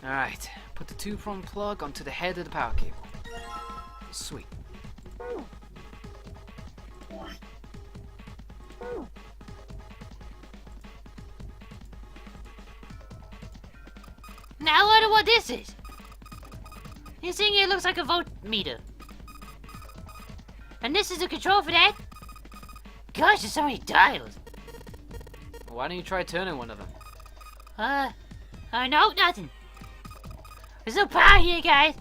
Alright, put the 2-prong plug onto the head of the power cable. Sweet. Now I wonder what this is. This thing here looks like a voltmeter. And this is the control for that? Gosh, there's so many dials. Why don't you try turning one of them? No, nothing. There's no power here, guys.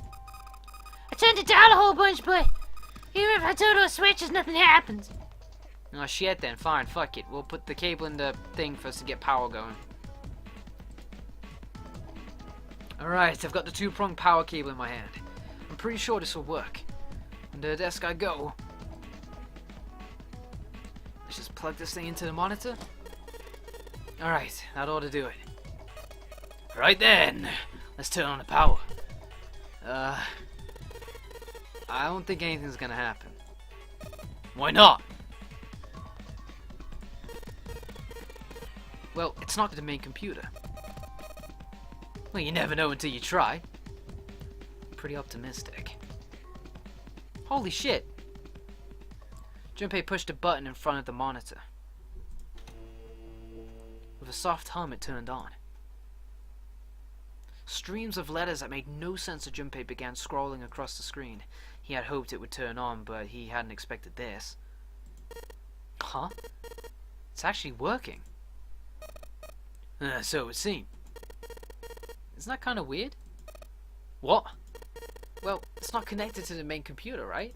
I turned it down a whole bunch, but even if I turn those switches, nothing happens. Oh shit then, fine, fuck it. We'll put the cable in the thing for us to get power going. Alright, I've got the 2-prong power cable in my hand. I'm pretty sure this will work. Under the desk I go. Let's just plug this thing into the monitor. Alright, that ought to do it. Right then, let's turn on the power. I don't think anything's gonna happen. Why not? Well, it's not the main computer. Well, you never know until you try. Pretty optimistic. Holy shit! Junpei pushed a button in front of the monitor. With a soft hum, it turned on. Streams of letters that made no sense to Junpei began scrolling across the screen. He had hoped it would turn on, but he hadn't expected this. Huh? It's actually working. So it would seem. Isn't that kind of weird? What? Well, it's not connected to the main computer, right?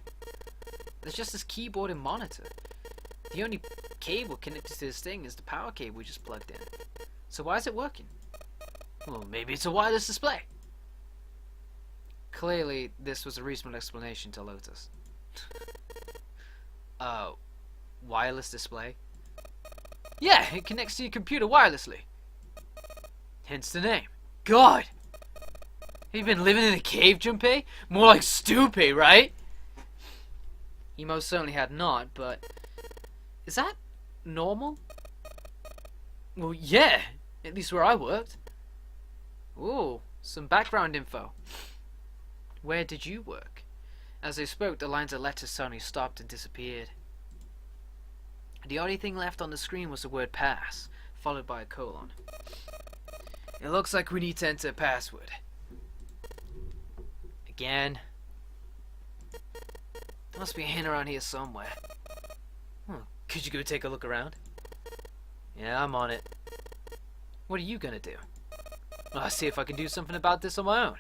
There's just this keyboard and monitor. The only cable connected to this thing is the power cable we just plugged in. So why is it working? Well, maybe it's a wireless display. Clearly, this was a reasonable explanation to Lotus. Wireless display? Yeah, it connects to your computer wirelessly. Hence the name. God! Have you been living in a cave, Junpei? More like stupid, right? He most certainly had not, but... Is that normal? Well, yeah. At least where I worked. Ooh, some background info. Where did you work? As they spoke, the lines of letters suddenly stopped and disappeared. The only thing left on the screen was the word pass, followed by a colon. It looks like we need to enter a password. Again. There must be a hint around here somewhere. Could you go take a look around? Yeah, I'm on it. What are you gonna do? I'll see if I can do something about this on my own.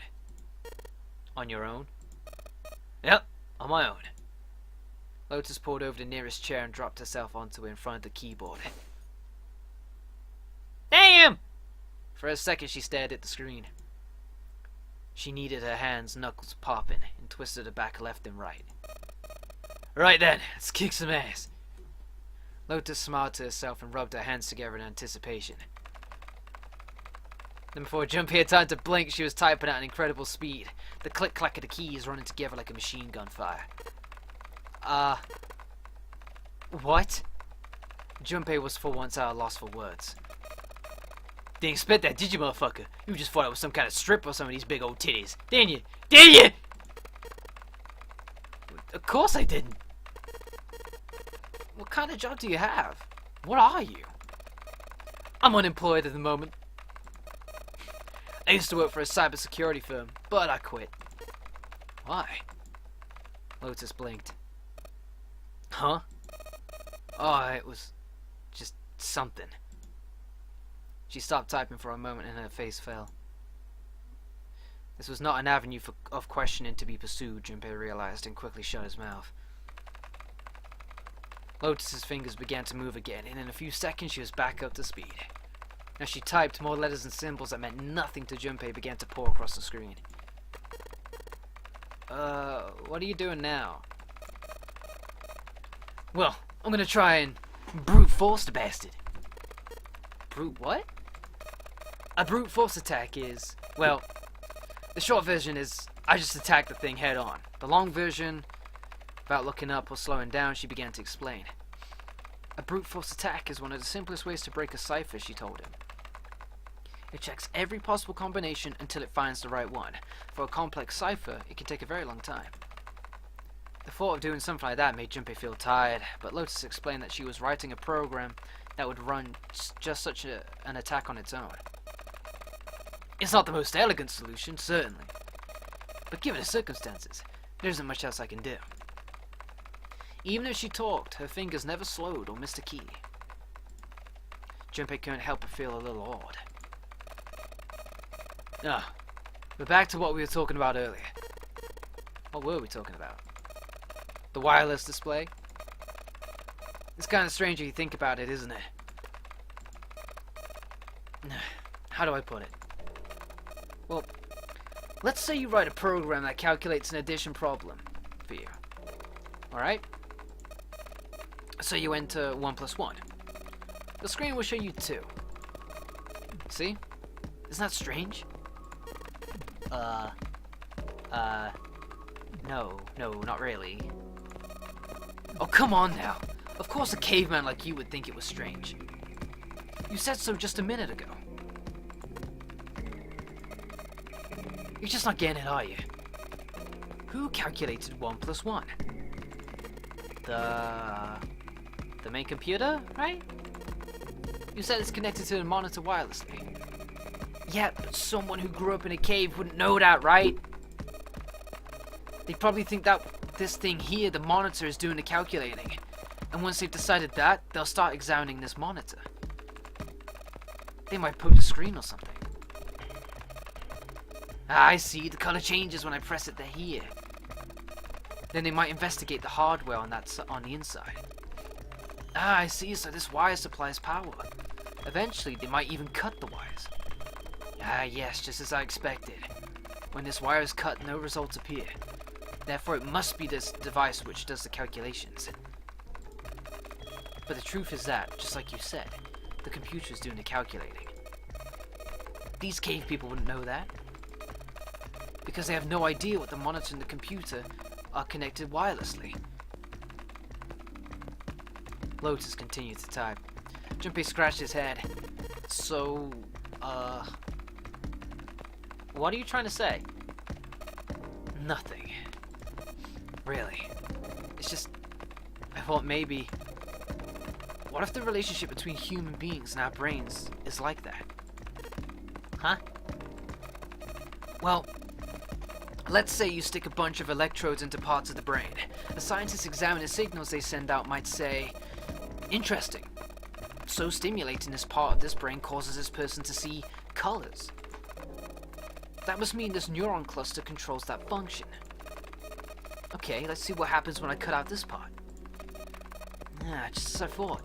On your own? Yep, on my own. Lotus pulled over the nearest chair and dropped herself onto it in front of the keyboard. Damn! For a second she stared at the screen. She kneaded her hands, knuckles popping, and twisted her back left and right. Right then, let's kick some ass. Lotus smiled to herself and rubbed her hands together in anticipation. Then before Junpei had time to blink, she was typing at an incredible speed. The click-clack of the keys running together like a machine gun fire. What? Junpei was for once at a loss for words. Didn't expect that, did you, motherfucker? You just thought I was some kind of strip or some of these big old titties. Didn't you? Didn't you? Of course I didn't. What kind of job do you have? What are you? I'm unemployed at the moment. I used to work for a cybersecurity firm, but I quit. Why? Lotus blinked. Huh? Oh, it was just something. She stopped typing for a moment and her face fell. This was not an avenue of questioning to be pursued, Junpei realized, and quickly shut his mouth. Lotus's fingers began to move again, and in a few seconds she was back up to speed. As she typed, more letters and symbols that meant nothing to Junpei began to pour across the screen. What are you doing now? Well, I'm gonna try and brute force the bastard. Brute what? A brute force attack is, well, the short version is I just attacked the thing head on. The long version, without looking up or slowing down, she began to explain. A brute force attack is one of the simplest ways to break a cipher, she told him. It checks every possible combination until it finds the right one. For a complex cipher, it can take a very long time. The thought of doing something like that made Junpei feel tired, but Lotus explained that she was writing a program that would run just such an attack on its own. It's not the most elegant solution, certainly, but given the circumstances, there isn't much else I can do. Even if she talked, her fingers never slowed or missed a key. Junpei couldn't help but feel a little awed. Ah, but back to what we were talking about earlier. What were we talking about? The wireless display? It's kind of strange if you think about it, isn't it? How do I put it? Well, let's say you write a program that calculates an addition problem for you. Alright? So you enter 1 plus 1. The screen will show you 2. See? Isn't that strange? No, not really. Oh, come on now. Of course a caveman like you would think it was strange. You said so just a minute ago. You're just not getting it, are you? Who calculated 1 plus 1? The main computer, right? You said it's connected to the monitor wirelessly. Yeah, but someone who grew up in a cave wouldn't know that, right? They probably think that this thing here, the monitor, is doing the calculating. And once they've decided that, they'll start examining this monitor. They might poke the screen or something. Ah, I see, the color changes when I press it here. Then they might investigate the hardware on the inside. Ah, I see, so this wire supplies power. Eventually, they might even cut the wires. Ah, yes, just as I expected. When this wire is cut, no results appear. Therefore, it must be this device which does the calculations. But the truth is that, just like you said, the computer is doing the calculating. These cave people wouldn't know that, because they have no idea what the monitor and the computer are connected wirelessly. Lotus continued to type. Junpei scratched his head. So, what are you trying to say? Nothing. Really. It's just, I thought maybe, what if the relationship between human beings and our brains is like that? Huh? Well, let's say you stick a bunch of electrodes into parts of the brain. The scientists examine the signals they send out might say, interesting. So stimulating this part of this brain causes this person to see colors. That must mean this neuron cluster controls that function. Okay, let's see what happens when I cut out this part. Ah, just as I thought.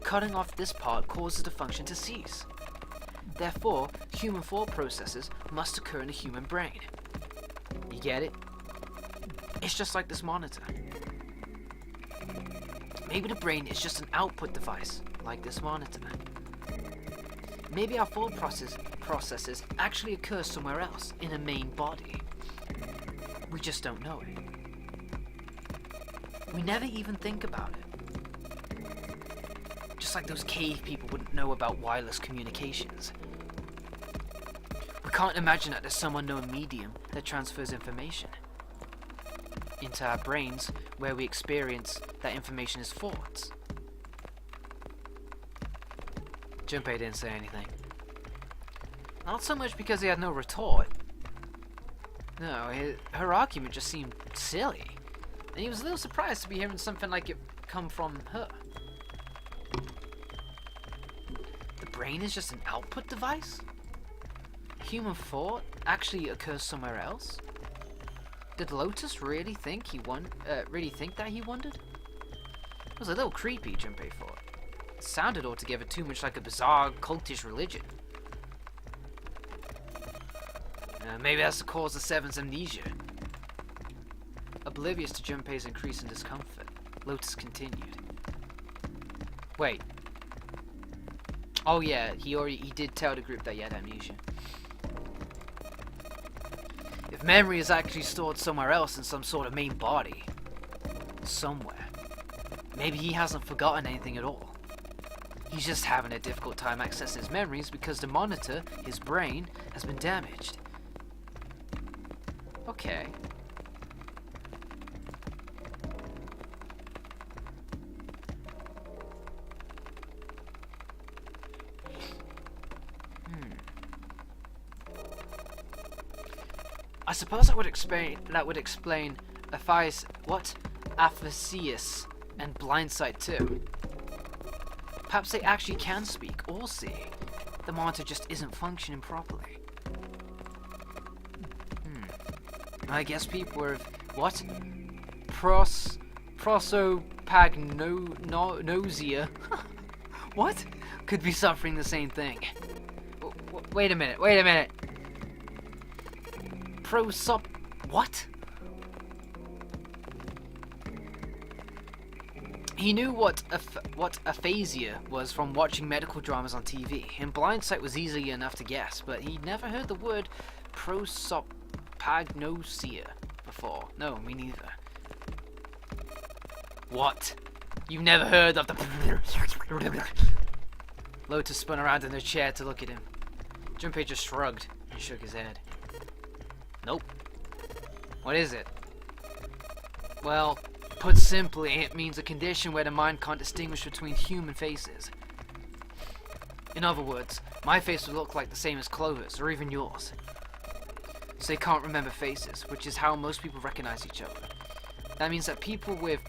Cutting off this part causes the function to cease. Therefore, human thought processes must occur in the human brain. You get it? It's just like this monitor. Maybe the brain is just an output device, like this monitor. Maybe our thought processes actually occur somewhere else, in a main body. We just don't know it. We never even think about it. Just like those cave people wouldn't know about wireless communications. We can't imagine that there's some unknown medium that transfers information into our brains where we experience that information as thoughts. Junpei didn't say anything. Not so much because he had no retort. No, her argument just seemed silly. And he was a little surprised to be hearing something like it come from her. The brain is just an output device? Human thought actually occurs somewhere else? Did Lotus really think that he wondered? It was a little creepy, Junpei thought. It sounded altogether too much like a bizarre, cultish religion. Maybe that's the cause of Seven's amnesia. Oblivious to Junpei's increase in discomfort, Lotus continued. Wait. Oh yeah, he did tell the group that he had amnesia. If memory is actually stored somewhere else in some sort of main body, somewhere, maybe he hasn't forgotten anything at all. He's just having a difficult time accessing his memories because the monitor, his brain, has been damaged. Okay. I suppose that would explain Aphasius and blindsight too. Perhaps they actually can speak or see. The monitor just isn't functioning properly. I guess people with what? Prosopagnosia. What? Could be suffering the same thing. Wait a minute. What? He knew what aphasia was from watching medical dramas on TV, and blindsight was easy enough to guess, but he'd never heard the word prosopagnosia before. No, me neither. What? You've never heard of the... Lotus spun around in her chair to look at him. Junpei just shrugged and shook his head. Nope. What is it? Well, put simply, it means a condition where the mind can't distinguish between human faces. In other words, my face would look like the same as Clover's, or even yours. So they can't remember faces, which is how most people recognize each other. That means that people with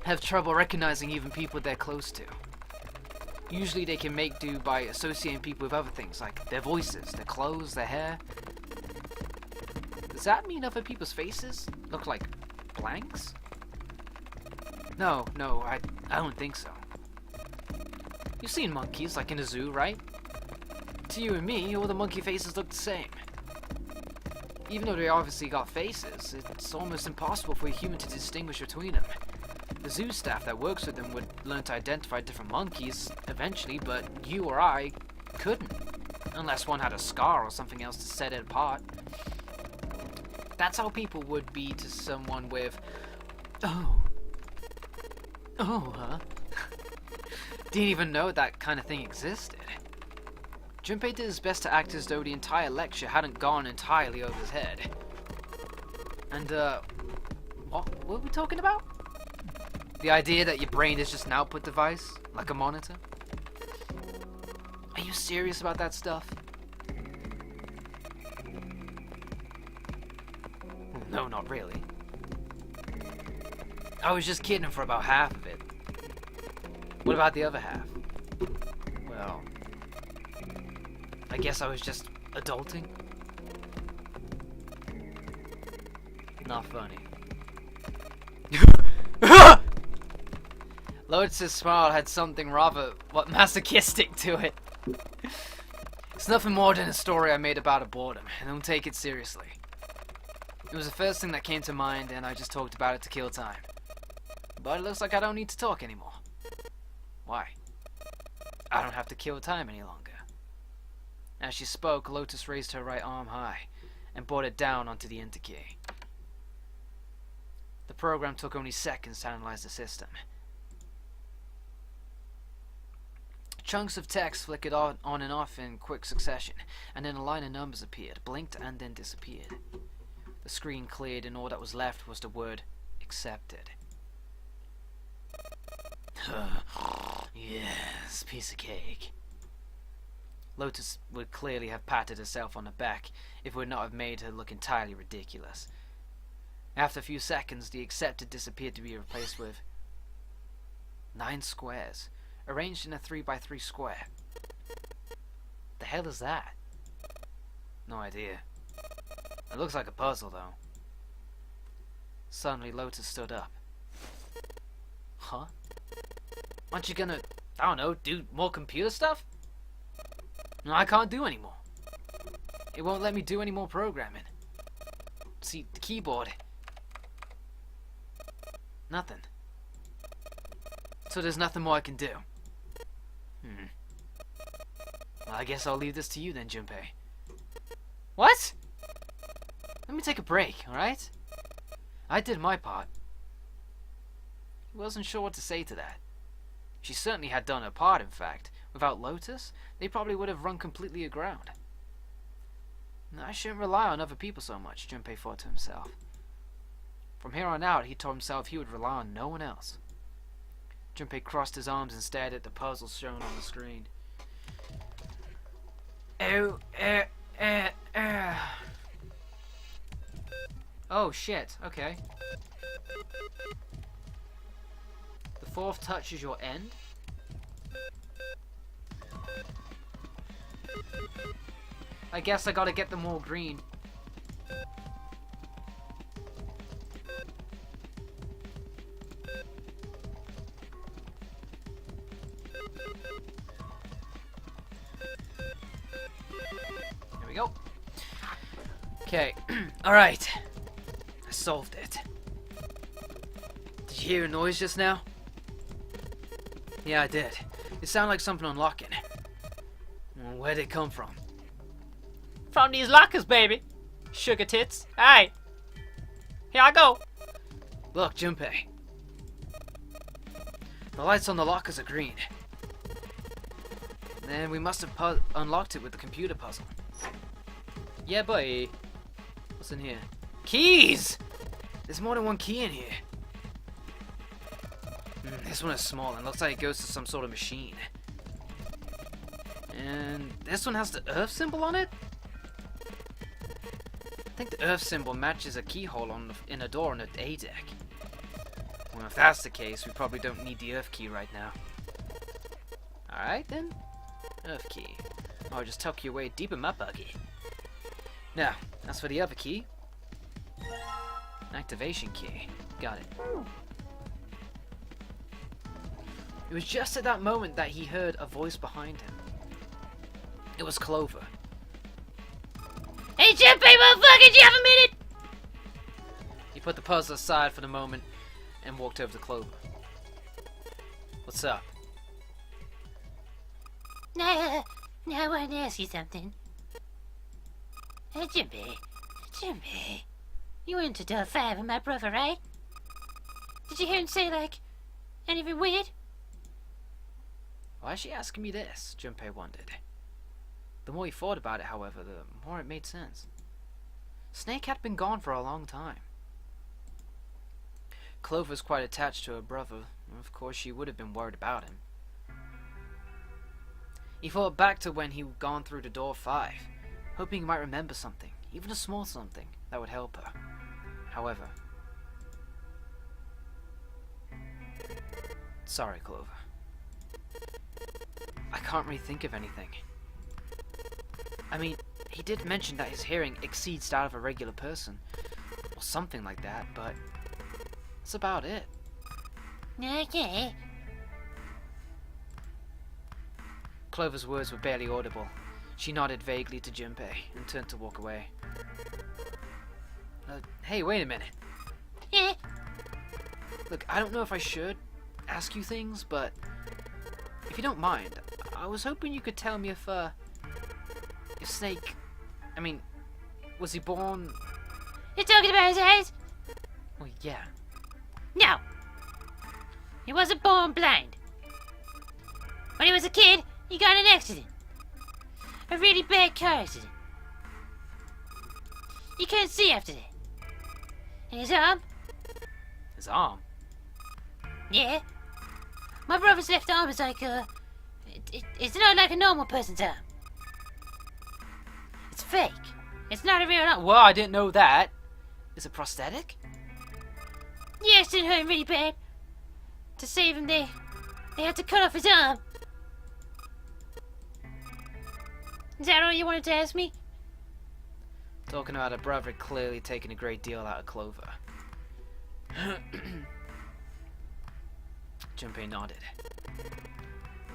have trouble recognizing even people they're close to. Usually they can make do by associating people with other things, like their voices, their clothes, their hair. Does that mean other people's faces look like blanks? No, I don't think so. You've seen monkeys, like in a zoo, right? To you and me, all the monkey faces look the same. Even though they obviously got faces, it's almost impossible for a human to distinguish between them. The zoo staff that works with them would learn to identify different monkeys eventually, but you or I couldn't. Unless one had a scar or something else to set it apart. That's how people would be to someone with... Oh, huh? Didn't even know that kind of thing existed. Junpei did his best to act as though the entire lecture hadn't gone entirely over his head. And, what were we talking about? The idea that your brain is just an output device, like a monitor? Are you serious about that stuff? No, not really. I was just kidding for about half of it. What about the other half? Well, I guess I was just adulting. Not funny. Lotus's smile had something rather, masochistic to it. It's nothing more than a story I made about a boredom, and don't take it seriously. It was the first thing that came to mind, and I just talked about it to kill time. But it looks like I don't need to talk anymore. Why? I don't have to kill time any longer. As she spoke, Lotus raised her right arm high, and brought it down onto the enter key. The program took only seconds to analyze the system. Chunks of text flickered on and off in quick succession, and then a line of numbers appeared, blinked, and then disappeared. The screen cleared, and all that was left was the word accepted. Yes, piece of cake. Lotus would clearly have patted herself on the back if it would not have made her look entirely ridiculous. After a few seconds, the accepted disappeared to be replaced with 9 squares, arranged in a 3x3 square. The hell is that? No idea. It looks like a puzzle, though. Suddenly, Lotus stood up. Huh? Aren't you gonna, I don't know, do more computer stuff? No, I can't do anymore. It won't let me do any more programming. See, the keyboard. Nothing. So there's nothing more I can do. Well, I guess I'll leave this to you then, Junpei. What? Let me take a break, alright? I did my part. He wasn't sure what to say to that. She certainly had done her part, in fact. Without Lotus, they probably would have run completely aground. I shouldn't rely on other people so much, Junpei thought to himself. From here on out, he told himself he would rely on no one else. Junpei crossed his arms and stared at the puzzles shown on the screen. Oh shit, okay. The fourth touch is your end? I guess I gotta get them all green. There we go. Okay, alright. I solved it. Did you hear a noise just now? Yeah, I did. It sounded like something unlocking. Well, where'd it come from? From these lockers, baby. Sugar tits. Aye. Here I go. Look, Junpei. The lights on the lockers are green. Then we must have unlocked it with the computer puzzle. Yeah, boy. What's in here? Keys! There's more than one key in here. This one is small and looks like it goes to some sort of machine. And this one has the Earth symbol on it? I think the Earth symbol matches a keyhole in a door on the A deck. Well, if that's the case, we probably don't need the Earth key right now. Alright then. Earth key. I'll just tuck you away deep in my bucket. Now, as for the other key. Activation key. Got it. It was just at that moment that he heard a voice behind him. It was Clover. Hey, Junpei, motherfucker, do you have a minute? He put the puzzle aside for the moment and walked over to Clover. What's up? I wanted to ask you something. Hey, Junpei, you went to door 5 with my brother, right? Did you hear him say, like, anything weird? Why is she asking me this? Junpei wondered. The more he thought about it, however, the more it made sense. Snake had been gone for a long time. Clover was quite attached to her brother. Of course, she would have been worried about him. He thought back to when he'd gone through the door 5, hoping he might remember something, even a small something, that would help her. However... Sorry, Clover. I can't really think of anything. I mean, he did mention that his hearing exceeds that of a regular person, or something like that, but that's about it. Okay. Clover's words were barely audible. She nodded vaguely to Junpei and turned to walk away. Hey, wait a minute. Yeah. Look, I don't know if I should ask you things, but if you don't mind, I was hoping you could tell me if Snake, I mean, was he born... You're talking about his eyes? Well, yeah. No. He wasn't born blind. When he was a kid, he got in an accident. A really bad car accident. He couldn't see after that. And his arm? His arm? Yeah. My brother's left arm is like it's not like a normal person's arm. It's fake. It's not a real arm. Well, I didn't know that. Is it prosthetic? The accident hurt him really bad. To save him, they had to cut off his arm. Is that all you wanted to ask me? Talking about a brother clearly taking a great deal out of Clover. Junpei nodded.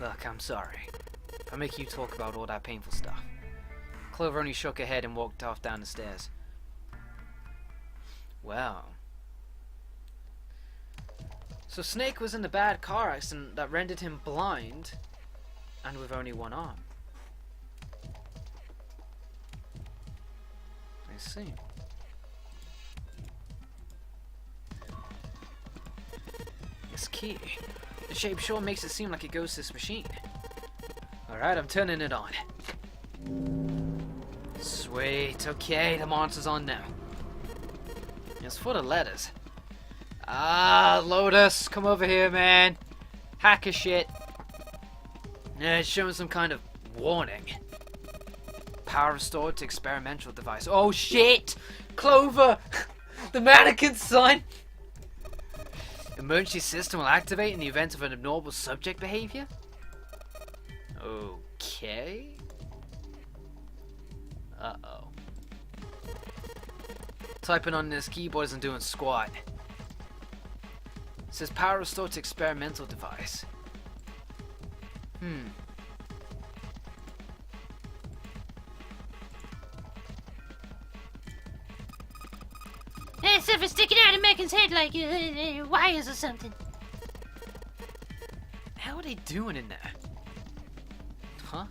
Look, I'm sorry. If I make you talk about all that painful stuff. Clover only shook her head and walked off down the stairs. Well. So Snake was in a bad car accident that rendered him blind and with only one arm. I see. This key. The shape sure makes it seem like it goes to this machine. Alright, I'm turning it on. Sweet, okay, the monster's on now. It's for the letters. Ah, Lotus, come over here, man. Hacker shit. Yeah, it's showing some kind of warning. Power restored to experimental device. Oh shit! Clover! The mannequin, son! Emergency system will activate in the event of an abnormal subject behavior? Okay. Uh-oh. Typing on this keyboard isn't doing squat. It says power restored to experimental device. Hey, something sticking out of Megan's head like wires or something. How are they doing in there? Huh?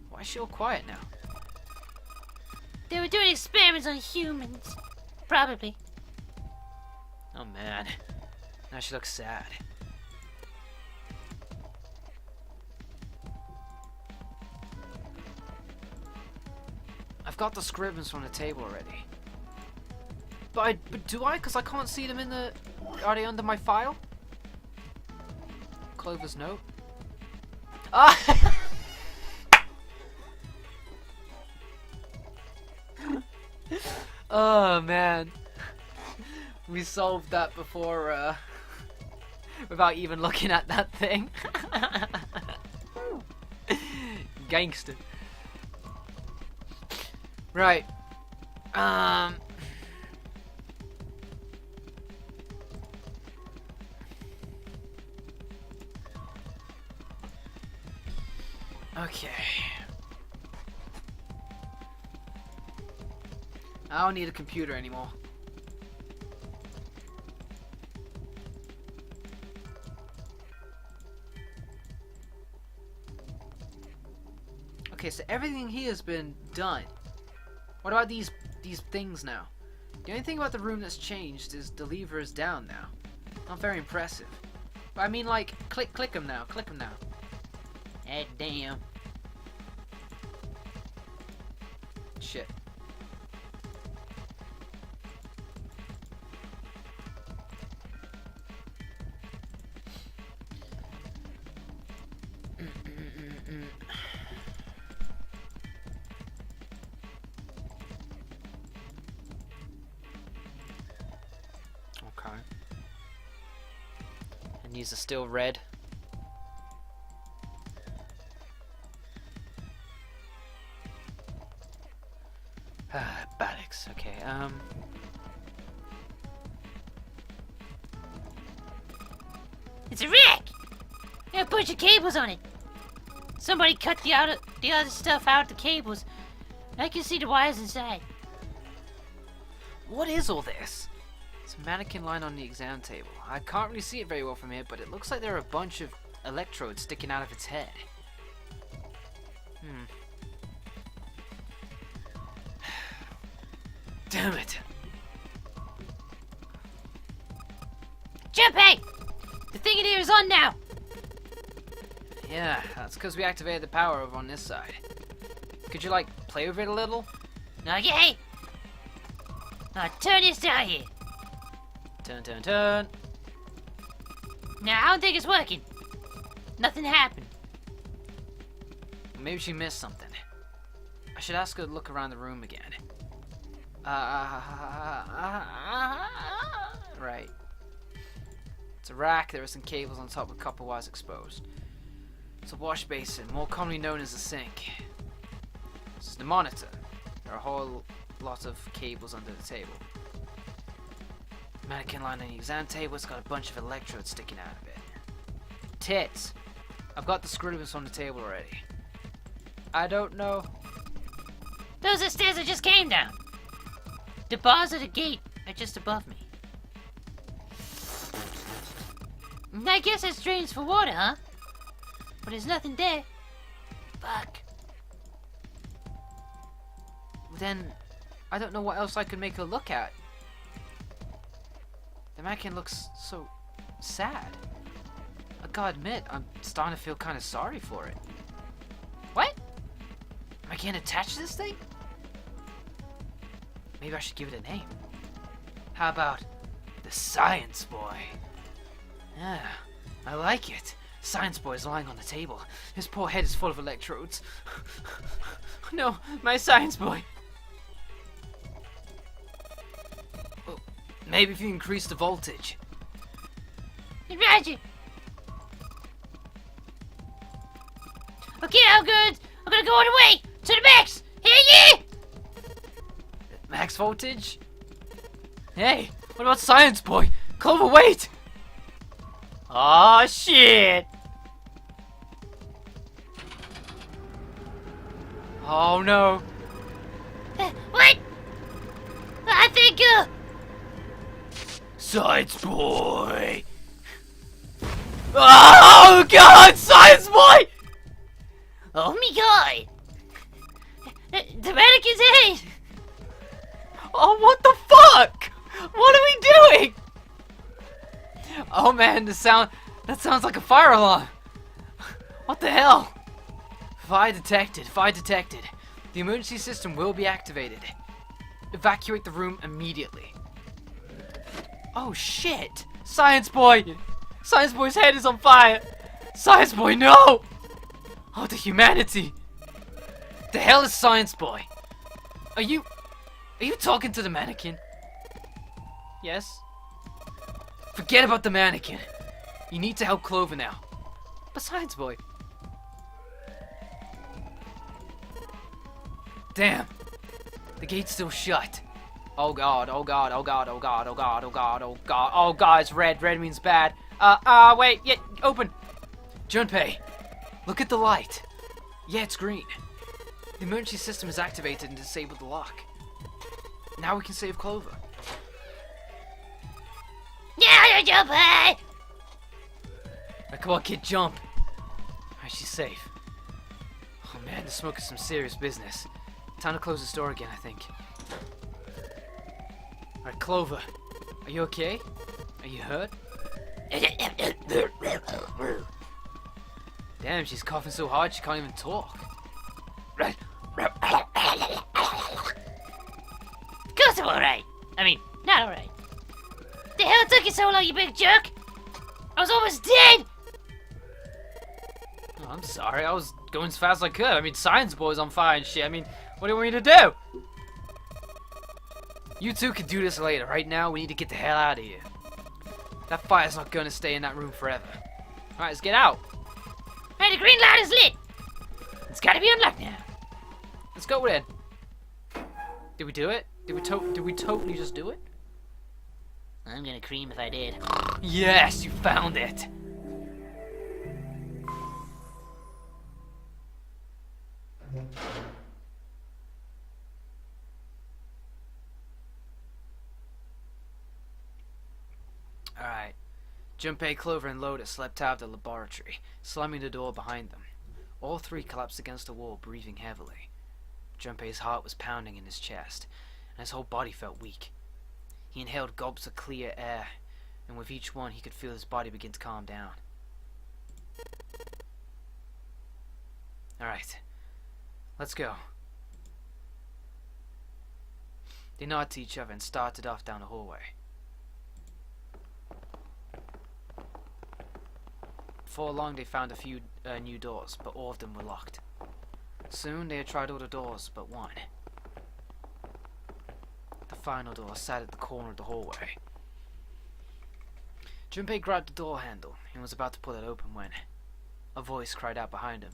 Why is she all quiet now? They were doing experiments on humans. Probably. Oh man. Now she looks sad. I've got the scribbles from the table already. But do I? Because I can't see them in the... Are they under my file? Clover's note? Ah! Oh man. We solved that before, without even looking at that thing. Gangster. Right. Okay. I don't need a computer anymore. Okay, so everything here has been done. What about these things now? The only thing about the room that's changed is the lever is down now. Not very impressive. But I mean, like, click them now. Click them now. Eh, damn. Shit. Okay. And these are still red. Ballocks, okay, It's a wreck! There are a bunch of cables on it. Somebody cut the other stuff out of the cables. I can see the wires inside. What is all this? It's a mannequin line on the exam table. I can't really see it very well from here, but it looks like there are a bunch of electrodes sticking out of its head. Damn it. Junpei! The thing in here is on now! Yeah, that's because we activated the power over on this side. Could you, like, play with it a little? Okay! Now turn this down here. Turn. Now, I don't think it's working. Nothing happened. Maybe she missed something. I should ask her to look around the room again. Right. It's a rack. There are some cables on top with copper wires exposed. It's a wash basin, more commonly known as a sink. This is the monitor. There are a whole lot of cables under the table. Mannequin line on the exam table. It's got a bunch of electrodes sticking out of it. Tits. I've got the screws on the table already. I don't know. Those are stairs I just came down. The bars of the gate are just above me. I guess that's drains for water, huh? But there's nothing there. Fuck. Then, I don't know what else I could make her look at. The mannequin looks so sad. gotta admit, I'm starting to feel kind of sorry for it. What? Am I getting attached to this thing? Maybe I should give it a name. How about the Science Boy? Yeah, I like it. Science Boy is lying on the table. His poor head is full of electrodes. No, my Science Boy. Well, maybe if you increase the voltage. Roger. Okay, I'm good. I'm gonna go all the way to the max. Hear ye? Max voltage? Hey, what about Science Boy? Clover, wait! Oh shit! Oh no. What? I think, Science Boy! Oh god, Science Boy! oh me god. The mannequin's head. Oh, what the fuck? What are we doing? Oh man, that sounds like a fire alarm. What the hell? Fire detected, fire detected. The emergency system will be activated. Evacuate the room immediately. Oh shit! Science Boy! Science Boy's head is on fire! Science Boy, no! Oh, the humanity! The hell is Science Boy? Are you talking to the mannequin? Yes? Forget about the mannequin. You need to help Clover now. But Science Boy. Damn. The gate's still shut. Oh god, oh god, oh god, oh god, oh god, oh god, oh god, oh god, it's red. Red means bad. Wait, yeah, open. Junpei, look at the light. Yeah, it's green. The emergency system is activated and disabled the lock. Now we can save Clover. Yeah, you jump high. Now, come on, kid, jump. Alright, she's safe. Oh man, the smoke is some serious business. Time to close this door again, I think. Alright, Clover. Are you okay? Are you hurt? Damn, she's coughing so hard she can't even talk. Of course I'm alright. I mean, not alright. The hell took you so long, you big jerk? I was almost dead. Oh, I'm sorry, I was going as fast as I could. I mean, Science Boy's on fire and shit. I mean, what do you want me to do? You two can do this later. Right now, we need to get the hell out of here. That fire's not gonna stay in that room forever. Alright, let's get out. Hey, the green light is lit. It's gotta be unlocked now. Let's go then. Did we do it? Did we totally just do it? I'm gonna cream if I did. Yes, you found it. Alright. Junpei, Clover, and Lotus slept out of the laboratory, slamming the door behind them. All three collapsed against the wall, breathing heavily. Junpei's heart was pounding in his chest, and his whole body felt weak. He inhaled gulps of clear air, and with each one he could feel his body begin to calm down. Alright. Let's go. They nodded to each other and started off down the hallway. Before long they found a few new doors, but all of them were locked. Soon they had tried all the doors but one. The final door sat at the corner of the hallway. Junpei grabbed the door handle and was about to pull it open when a voice cried out behind him.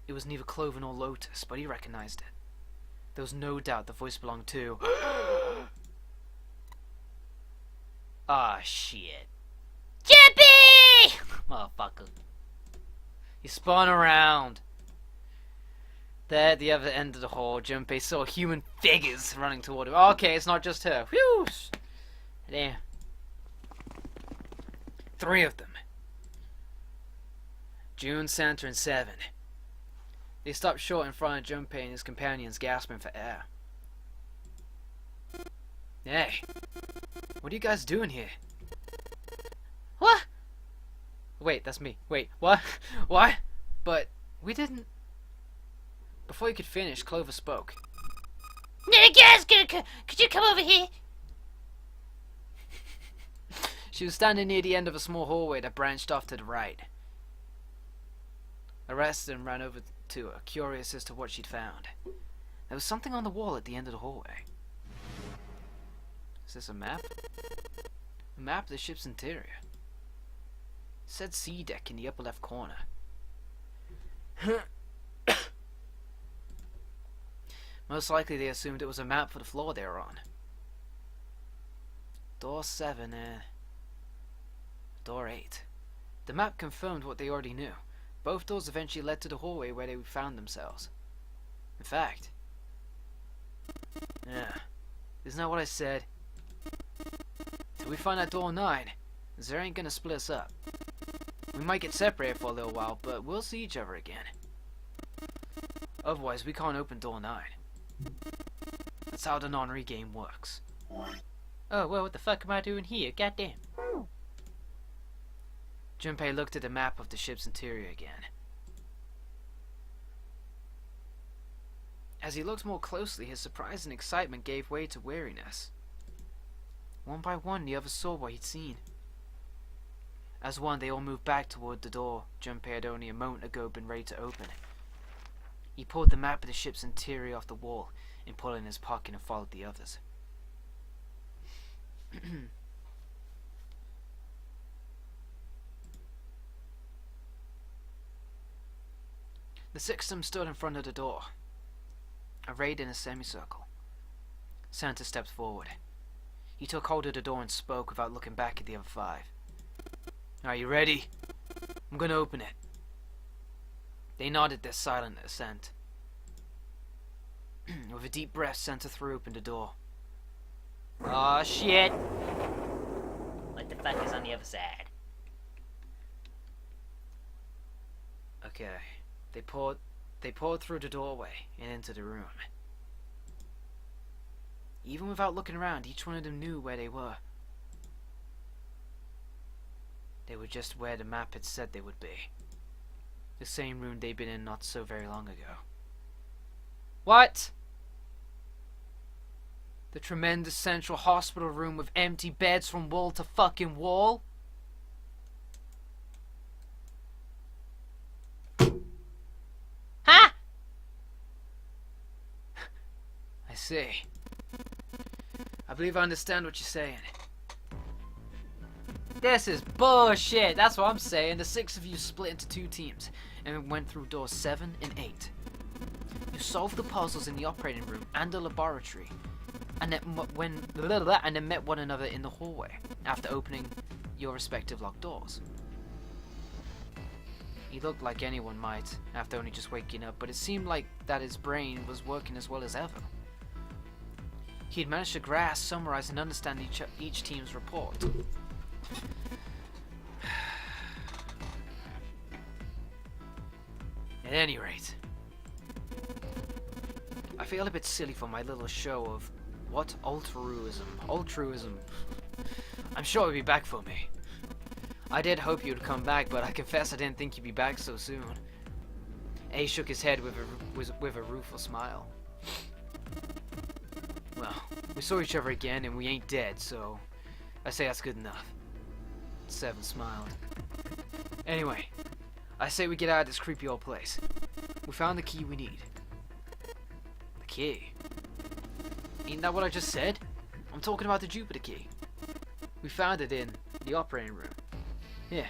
It was neither Clover nor Lotus, but he recognized it. There was no doubt the voice belonged to... Ah, shit. Jippy! Motherfucker. He spun around. There, at the other end of the hall, Junpei saw human figures running toward him. Okay, it's not just her. Whew! Damn. 3 of them. June, Santa, and Seven. They stopped short in front of Junpei and his companions, gasping for air. Hey, what are you guys doing here? What? Wait, that's me. Wait, what? What? But we didn't. Before he could finish, Clover spoke. Guys, could you come over here? She was standing near the end of a small hallway that branched off to the right. I arrested and ran over to her, curious as to what she'd found. There was something on the wall at the end of the hallway. Is this a map? A map of the ship's interior. It said C deck in the upper left corner. Most likely they assumed it was a map for the floor they were on. Door 7 and door 8. The map confirmed what they already knew. Both doors eventually led to the hallway where they found themselves. In fact, yeah, isn't that what I said? Till we find that door 9, Zara ain't gonna split us up. We might get separated for a little while, but we'll see each other again. Otherwise, we can't open door 9. That's how the non-re game works. Oh, well, what the fuck am I doing here? Goddamn. Junpei looked at the map of the ship's interior again. As he looked more closely, his surprise and excitement gave way to weariness. One by one, the others saw what he'd seen. As one, they all moved back toward the door Junpei had only a moment ago been ready to open. He pulled the map of the ship's interior off the wall and put it in his pocket and followed the others. The six of them stood in front of the door, arrayed in a semicircle. Santa stepped forward. He took hold of the door and spoke without looking back at the other 5. Are you ready? I'm gonna open it. They nodded their silent assent. With a deep breath, Santa threw open the door. Aw, shit. What the fuck is on the other side? Okay. They poured through the doorway and into the room. Even without looking around, each one of them knew where they were. They were just where the map had said they would be. The same room they'd been in not so very long ago. What? The tremendous central hospital room with empty beds from wall to fucking wall? Huh? I see. I believe I understand what you're saying. This is bullshit. That's what I'm saying. The 6 of you split into 2 teams and went through doors 7 and 8. You solved the puzzles in the operating room and the laboratory, and then met one another in the hallway after opening your respective locked doors. He looked like anyone might after only just waking up, but it seemed like that his brain was working as well as ever. He'd managed to grasp, summarize, and understand each team's report. At any rate, I feel a bit silly for my little show of what altruism. I'm sure he'll be back for me. I did hope you'd come back, but I confess I didn't think you'd be back so soon. A shook his head with a rueful smile. Well, we saw each other again and we ain't dead, so I say that's good enough. 7 smiled. Anyway, I say we get out of this creepy old place. We found the key we need. The key? Ain't that what I just said? I'm talking about the Jupiter key. We found it in the operating room. Here.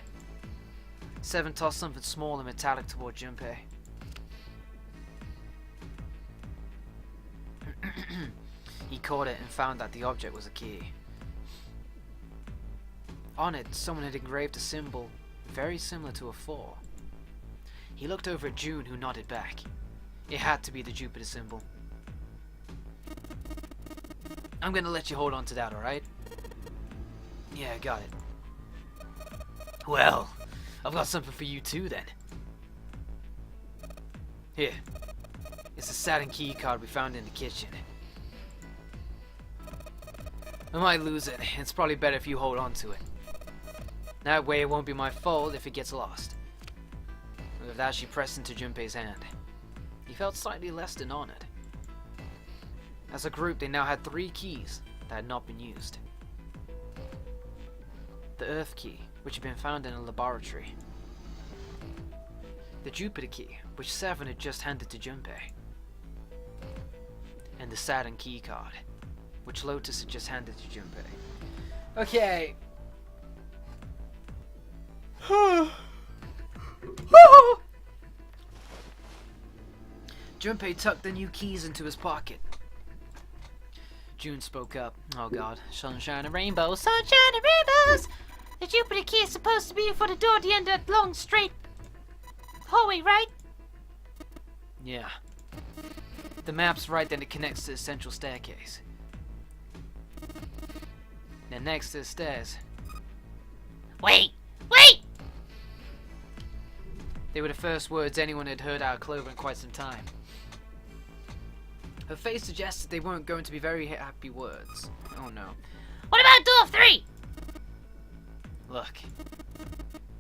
7 tossed something small and metallic toward Junpei. He caught it and found that the object was a key. On it, someone had engraved a symbol very similar to a 4. He looked over at June, who nodded back. It had to be the Jupiter symbol. I'm gonna let you hold on to that, alright? Yeah, got it. Well, I've got something for you too, then. Here. It's a Saturn key card we found in the kitchen. I might lose it. It's probably better if you hold on to it. That way it won't be my fault if it gets lost. With that, she pressed into Junpei's hand. He felt slightly less than honored. As a group, they now had 3 keys that had not been used. The Earth key, which had been found in a laboratory. The Jupiter key, which Seven had just handed to Junpei. And the Saturn key card, which Lotus had just handed to Junpei. Okay. Junpei tucked the new keys into his pocket. June spoke up. Oh god. Sunshine and rainbows. Sunshine and rainbows! The Jupiter key is supposed to be for the door at the end of that long, straight hallway, right? Yeah. The map's right, then it connects to the central staircase. Then next to the stairs. Wait! Wait! They were the first words anyone had heard out of Clover in quite some time. Her face suggested they weren't going to be very happy words. Oh no. What about door 3? Look.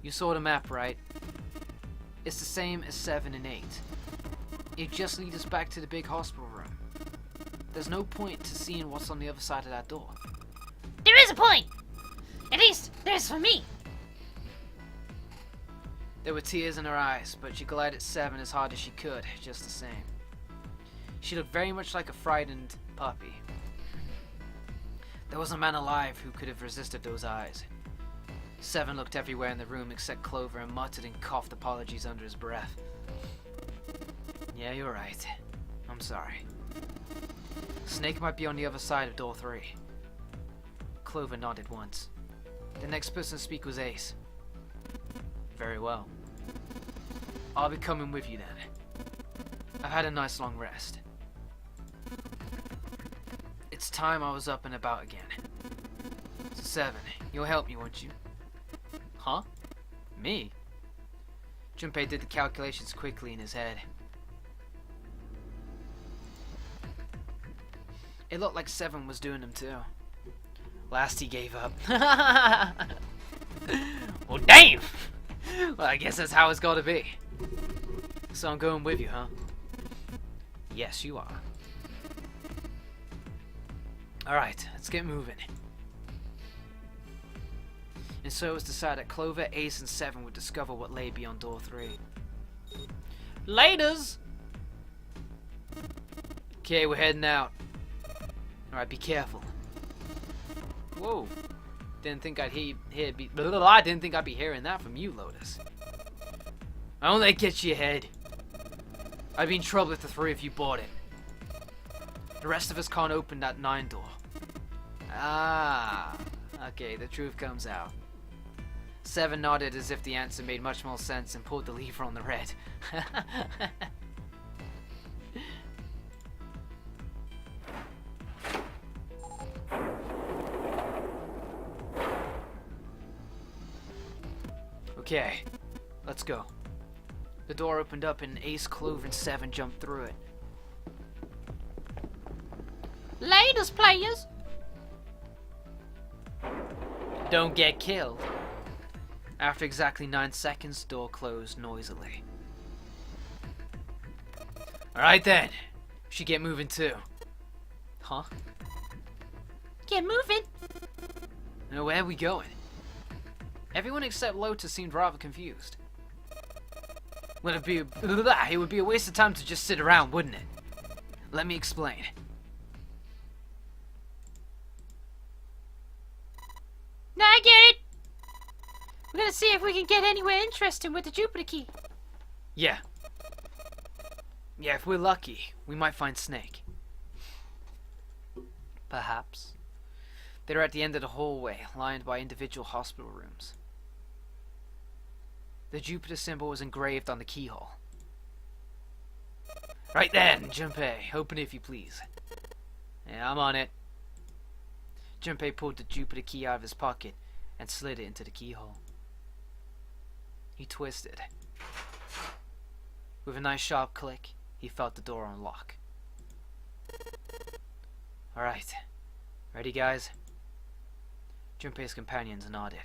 You saw the map, right? It's the same as 7 and 8. It just leads us back to the big hospital room. There's no point to seeing what's on the other side of that door. There is a point! At least, there's for me. There were tears in her eyes, but she glided 7 as hard as she could, just the same. She looked very much like a frightened puppy. There wasn't a man alive who could have resisted those eyes. 7 looked everywhere in the room except Clover and muttered and coughed apologies under his breath. Yeah, you're right. I'm sorry. Snake might be on the other side of door 3. Clover nodded once. The next person to speak was Ace. Very well. I'll be coming with you then. I've had a nice long rest. It's time I was up and about again. So 7, you'll help me, won't you? Huh? Me? Junpei did the calculations quickly in his head. It looked like 7 was doing them too. Last he gave up. Well, damn! Well, I guess that's how it's gotta be. So I'm going with you, huh? Yes, you are. Alright, let's get moving. And so it was decided that Clover, Ace, and 7 would discover what lay beyond door 3. Laters! Okay, we're heading out. Alright, be careful. Whoa. Didn't think I'd I didn't think I'd be hearing that from you, Lotus. I won't let it get you ahead. I'd be in trouble if the 3 of you bought it. The rest of us can't open that 9 door. Ah. Okay, the truth comes out. 7 nodded as if the answer made much more sense and pulled the lever on the red. Okay, let's go. The door opened up and Ace, Clover, and 7 jumped through it. Laters, players! Don't get killed. After exactly 9 seconds, the door closed noisily. Alright then. Should get moving too. Huh? Get moving! Now where are we going? Everyone except Lotus seemed rather confused. Well, it would be a waste of time to just sit around, wouldn't it? Let me explain. Now I get it! We're gonna see if we can get anywhere interesting with the Jupiter key. Yeah. Yeah, if we're lucky, we might find Snake. Perhaps. They're at the end of the hallway, lined by individual hospital rooms. The Jupiter symbol was engraved on the keyhole. Right then, Junpei, open it if you please. Yeah, I'm on it. Junpei pulled the Jupiter key out of his pocket and slid it into the keyhole. He twisted. With a nice sharp click, he felt the door unlock. Alright. Ready, guys? Junpei's companions nodded.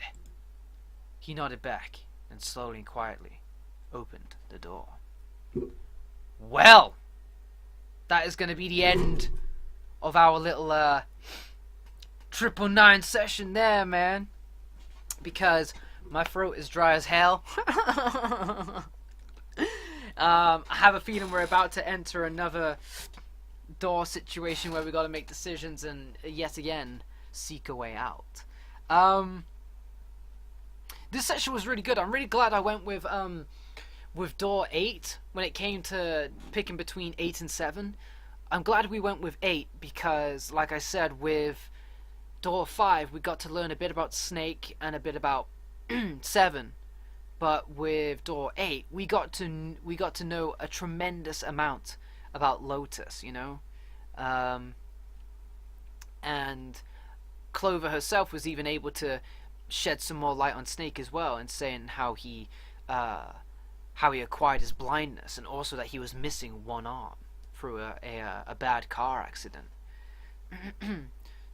He nodded back and slowly and quietly opened the door. Well, that is going to be the end of our little 999 session there, man. Because my throat is dry as hell. I have a feeling we're about to enter another door situation where we got to make decisions and yet again seek a way out. This session was really good. I'm really glad I went with door 8 when it came to picking between 8 and 7. I'm glad we went with 8 because, like I said, with door 5 we got to learn a bit about Snake and a bit about 7. But with door 8 we got to know a tremendous amount about Lotus, you know. And Clover herself was even able to shed some more light on Snake as well, and saying how he acquired his blindness, and also that he was missing one arm through a bad car accident.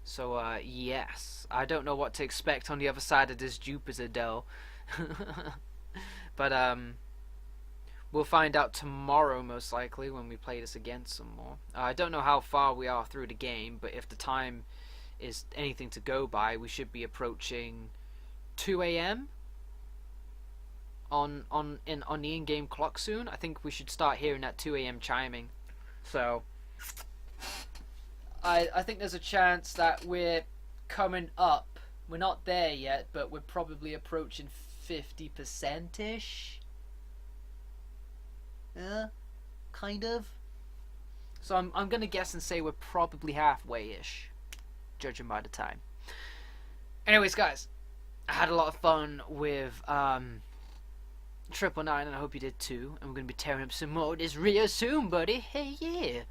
So yes, I don't know what to expect on the other side of this Jupiter though. But we'll find out tomorrow most likely when we play this again some more. I don't know how far we are through the game, but if the time is anything to go by, we should be approaching 2 a.m. on the in-game clock soon. I think we should start hearing that 2 a.m. chiming. So I think there's a chance that we're coming up. We're not there yet, but we're probably approaching 50%-ish. Kind of. So I'm gonna guess and say we're probably halfway-ish, judging by the time. Anyways, guys, I had a lot of fun with 999, and I hope you did too. And we're gonna be tearing up some more of this real soon, buddy. Hey, yeah.